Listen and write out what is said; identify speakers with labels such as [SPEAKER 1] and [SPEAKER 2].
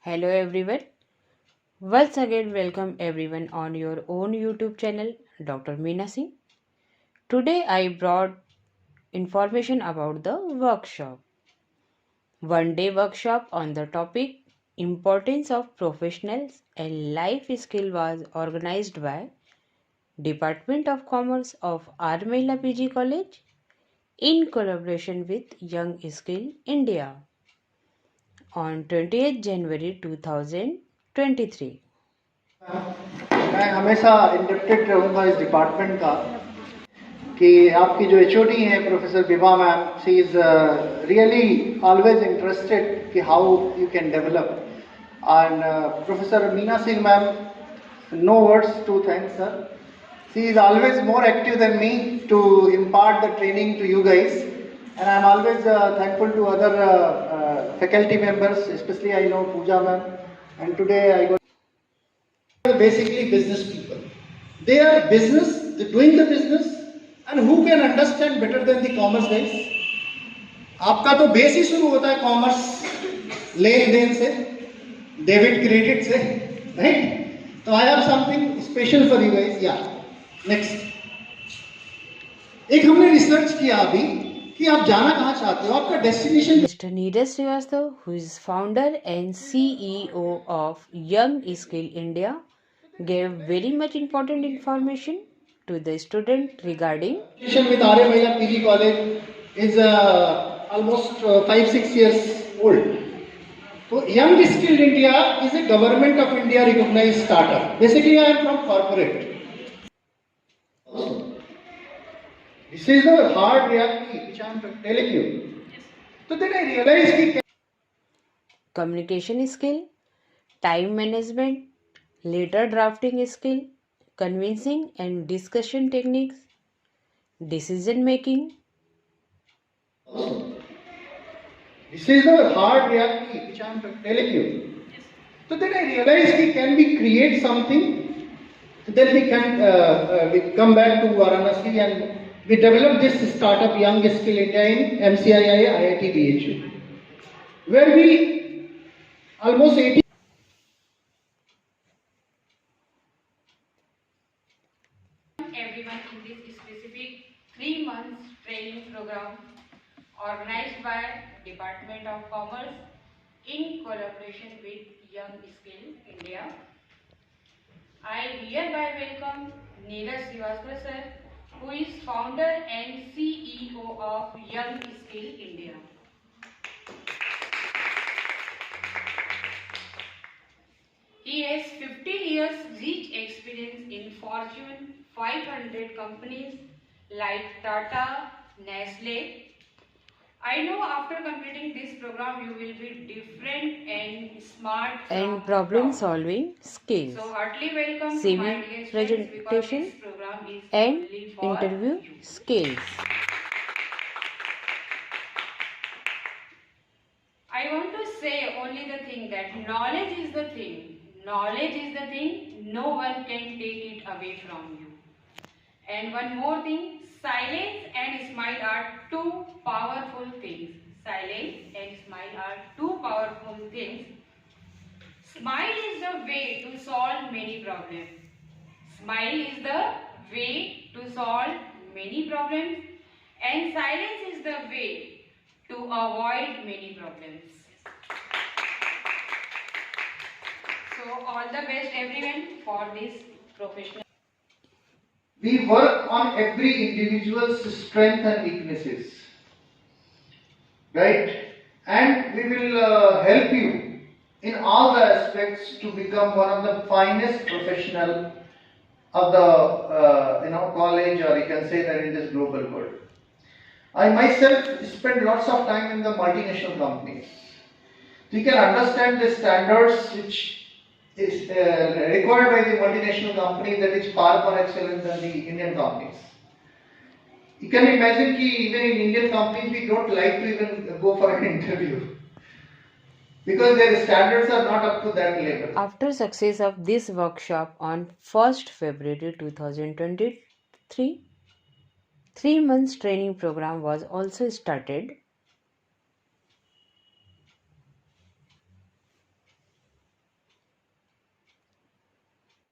[SPEAKER 1] Hello everyone. Once again welcome everyone on your own YouTube channel Dr. Meena Singh. Today I brought information about the workshop. One day workshop on the topic Importance of Professionals and Life Skill was organized by Department of Commerce of R. Mehla PG College in collaboration with Young Skill India on 28th January 2023.
[SPEAKER 2] मैं हमेशा inducted रहूँगा इस department का कि आपकी जो HOD हैं professor Bibha ma'am, she is really always interested कि how you can develop, and professor Meena Singh ma'am, no words to thank sir. She is always more active than me to impart the training to you guys, and I am always thankful to other faculty members, especially I know Pooja ma'am, and today I got basically business people. They are business, they're doing the business, and who can understand better than the commerce guys? आपका तो base ही शुरू होता है commerce लेन then से, debit credit से, right? तो I have something special for you guys. या next, एक हमने रिसर्च किया अभी कि आप जाना कहाँ चाहते हो, आपका destination.
[SPEAKER 1] Mr. Neeraj Srivastava, who is founder and CEO of Young Skill India, gave very much important information to the student regarding
[SPEAKER 2] with R. Mehla PG College is almost 5-6 years old. So Young Skill India is a government of India recognized startup. Basically, I am from corporate. This is the hard reality which I am telling you. So then I realized that
[SPEAKER 1] communication skill, time management, letter drafting skill, convincing and discussion techniques, decision making.
[SPEAKER 2] This is the hard reality which I am telling you. So then I realized we can create something. Then we can we come back to Varanasi and we develop this startup Young Skill India in MCII IIT BHU, where we almost 80.
[SPEAKER 1] Everyone in this specific 3 months training program organized by Department of Commerce in collaboration with Young Skill India. I hereby welcome Neeraj Srivastava sir, who is founder and CEO of Young Skill India. He has 15 years rich experience in Fortune 500 companies like Tata, Nestle. I know after completing this program you will be different and smart and problem solving skills. So heartily welcome to my dear friends, because this program is and only for interview you. Skills. I want to say only the thing that knowledge is the thing. Knowledge is the thing, no one can take it away from you. And one more thing, silence and smile are two powerful things. Silence and smile are two powerful things. Smile is the way to solve many problems. Smile is the way to solve many problems, and silence is the way to avoid many problems. So all the best everyone for this professional.
[SPEAKER 2] We work on every individual's strength and weaknesses, right? And we will help you in all the aspects to become one of the finest professional of the college, or you can say that in this global world. I myself spend lots of time in the multinational companies. You can understand the standards which is required by the multinational companies, that is far more excellent than the Indian companies. You can imagine that even in Indian companies we don't like to even go for an interview because their standards are not up to that level.
[SPEAKER 1] After success of this workshop on 1st February 2023, 3 months training program was also started